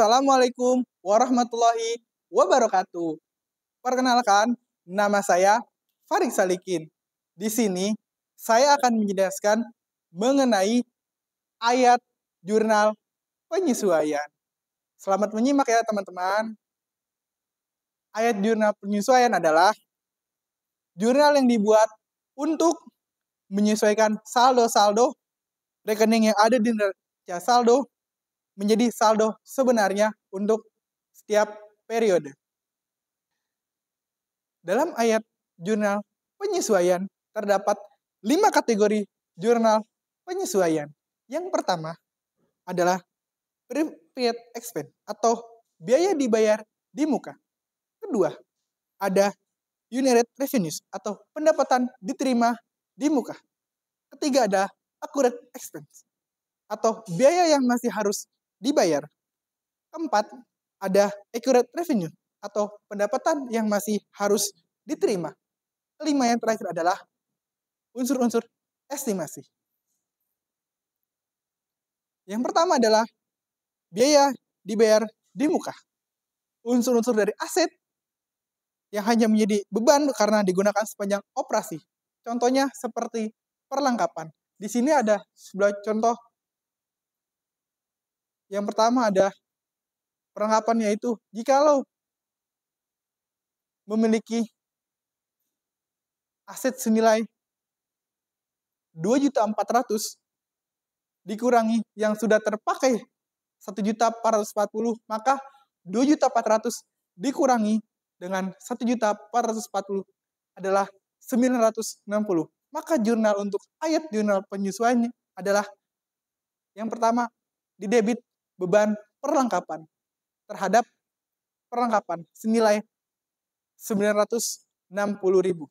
Assalamualaikum warahmatullahi wabarakatuh. Perkenalkan, nama saya Farid Salikin. Di sini, saya akan menjelaskan mengenai ayat jurnal penyesuaian. Selamat menyimak ya teman-teman. Ayat jurnal penyesuaian adalah jurnal yang dibuat untuk menyesuaikan saldo-saldo rekening yang ada di neraca saldo menjadi saldo sebenarnya untuk setiap periode. Dalam ayat jurnal penyesuaian terdapat 5 kategori jurnal penyesuaian. Yang pertama adalah prepaid expense atau biaya dibayar di muka. Kedua, ada unit revenues atau pendapatan diterima di muka. Ketiga ada accrued expense atau biaya yang masih harus dibayar. Keempat, ada accurate revenue atau pendapatan yang masih harus diterima. Kelima yang terakhir adalah unsur-unsur estimasi. Yang pertama adalah biaya dibayar di muka. Unsur-unsur dari aset yang hanya menjadi beban karena digunakan sepanjang operasi. Contohnya seperti perlengkapan. Di sini ada sebuah contoh. Yang pertama ada perlengkapan, yaitu jikalau memiliki aset senilai 2.400.000 dikurangi yang sudah terpakai 1.440.000, maka 2.400.000 dikurangi dengan 1.440.000 adalah 960. Maka jurnal untuk ayat jurnal penyesuaiannya adalah yang pertama, didebit beban perlengkapan terhadap perlengkapan senilai 960.000.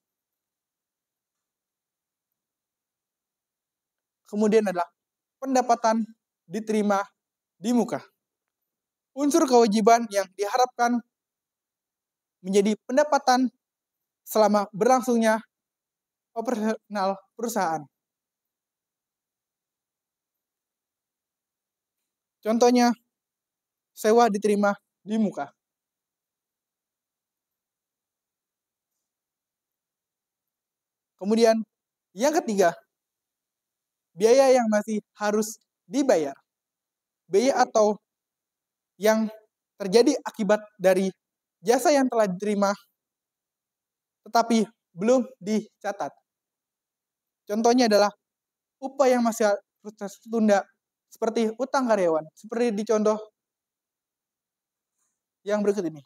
Kemudian adalah pendapatan diterima di muka. Unsur kewajiban yang diharapkan menjadi pendapatan selama berlangsungnya operasional perusahaan. Contohnya, sewa diterima di muka. Kemudian, yang ketiga, biaya yang masih harus dibayar. Biaya atau yang terjadi akibat dari jasa yang telah diterima tetapi belum dicatat. Contohnya adalah upah yang masih harus tertunda, seperti utang karyawan, seperti di contoh yang berikut ini.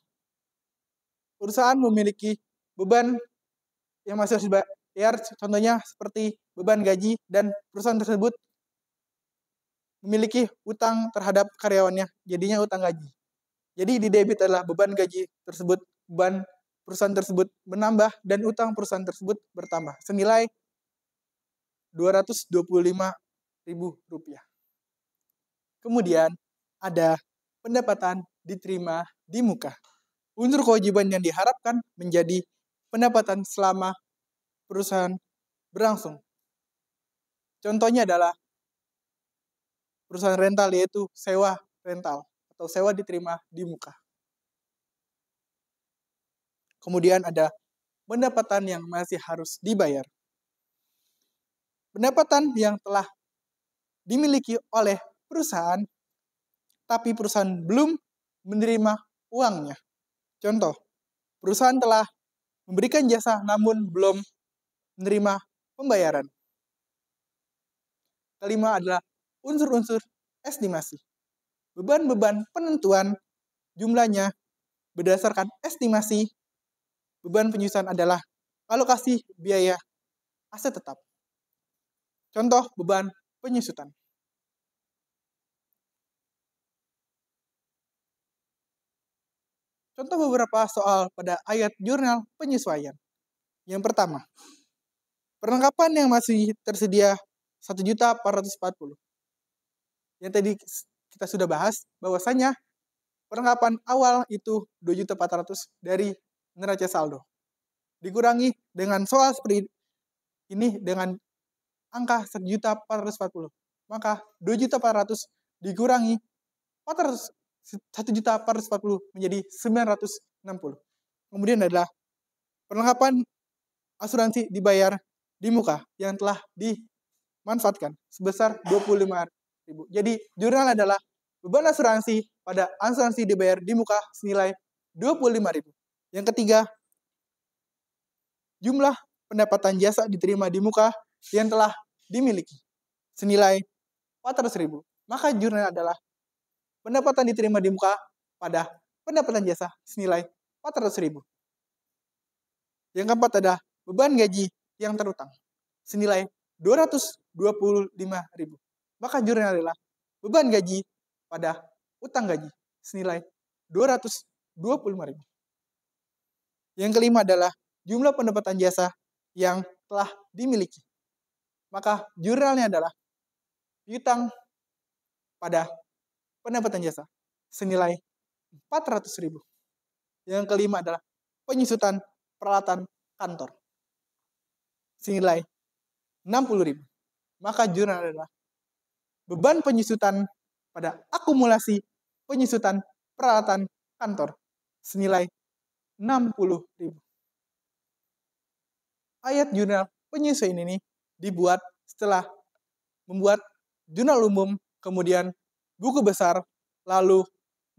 Perusahaan memiliki beban yang masih harus dibayar, contohnya seperti beban gaji, dan perusahaan tersebut memiliki utang terhadap karyawannya, jadinya utang gaji. Jadi di debit adalah beban gaji tersebut, beban perusahaan tersebut menambah, dan utang perusahaan tersebut bertambah senilai Rp225.000. Kemudian ada pendapatan diterima di muka. Unsur kewajiban yang diharapkan menjadi pendapatan selama perusahaan berlangsung. Contohnya adalah perusahaan rental, yaitu sewa rental atau sewa diterima di muka. Kemudian ada pendapatan yang masih harus dibayar. Pendapatan yang telah dimiliki oleh perusahaan, tapi perusahaan belum menerima uangnya. Contoh, perusahaan telah memberikan jasa namun belum menerima pembayaran. Kelima adalah unsur-unsur estimasi. Beban-beban penentuan jumlahnya berdasarkan estimasi. Beban penyusunan adalah alokasi biaya aset tetap. Contoh beban penyusutan. Contoh beberapa soal pada ayat jurnal penyesuaian. Yang pertama, perlengkapan yang masih tersedia 1.440.000. Yang tadi kita sudah bahas bahwasanya perlengkapan awal itu 2.400.000 dari neraca saldo. Dikurangi dengan soal seperti ini dengan angka 1.440.000. Maka 2.400.000 dikurangi 440.000 1.440 menjadi 960. Kemudian adalah perlengkapan asuransi dibayar di muka yang telah dimanfaatkan sebesar 25.000. Jadi jurnal adalah beban asuransi pada asuransi dibayar di muka senilai 25.000. Yang ketiga, jumlah pendapatan jasa diterima di muka yang telah dimiliki senilai 400.000. Maka jurnal adalah pendapatan diterima di muka pada pendapatan jasa senilai 400.000. Yang keempat ada beban gaji yang terutang senilai 225.000. Maka jurnal adalah beban gaji pada utang gaji senilai 225.000. Yang kelima adalah jumlah pendapatan jasa yang telah dimiliki. Maka jurnalnya adalah piutang pada pendapatan jasa senilai 400.000. Yang kelima adalah penyusutan peralatan kantor senilai 60.000. Maka jurnal adalah beban penyusutan pada akumulasi penyusutan peralatan kantor senilai 60.000. Ayat jurnal penyesuaian ini dibuat setelah membuat jurnal umum, kemudian buku besar, lalu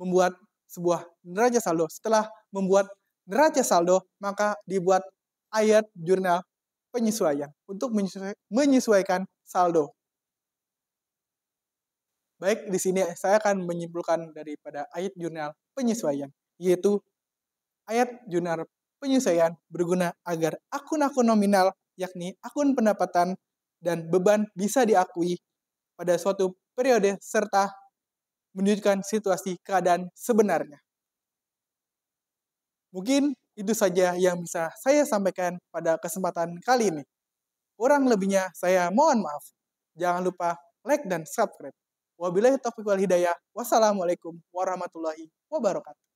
membuat sebuah neraca saldo. Setelah membuat neraca saldo, maka dibuat ayat jurnal penyesuaian untuk menyesuaikan saldo. Baik, di sini saya akan menyimpulkan daripada ayat jurnal penyesuaian, yaitu ayat jurnal penyesuaian berguna agar akun-akun nominal, yakni akun pendapatan dan beban bisa diakui pada suatu periode serta menunjukkan situasi keadaan sebenarnya. Mungkin itu saja yang bisa saya sampaikan pada kesempatan kali ini. Kurang lebihnya saya mohon maaf. Jangan lupa like dan subscribe. Wabillahi taufiq wal hidayah. Wassalamualaikum warahmatullahi wabarakatuh.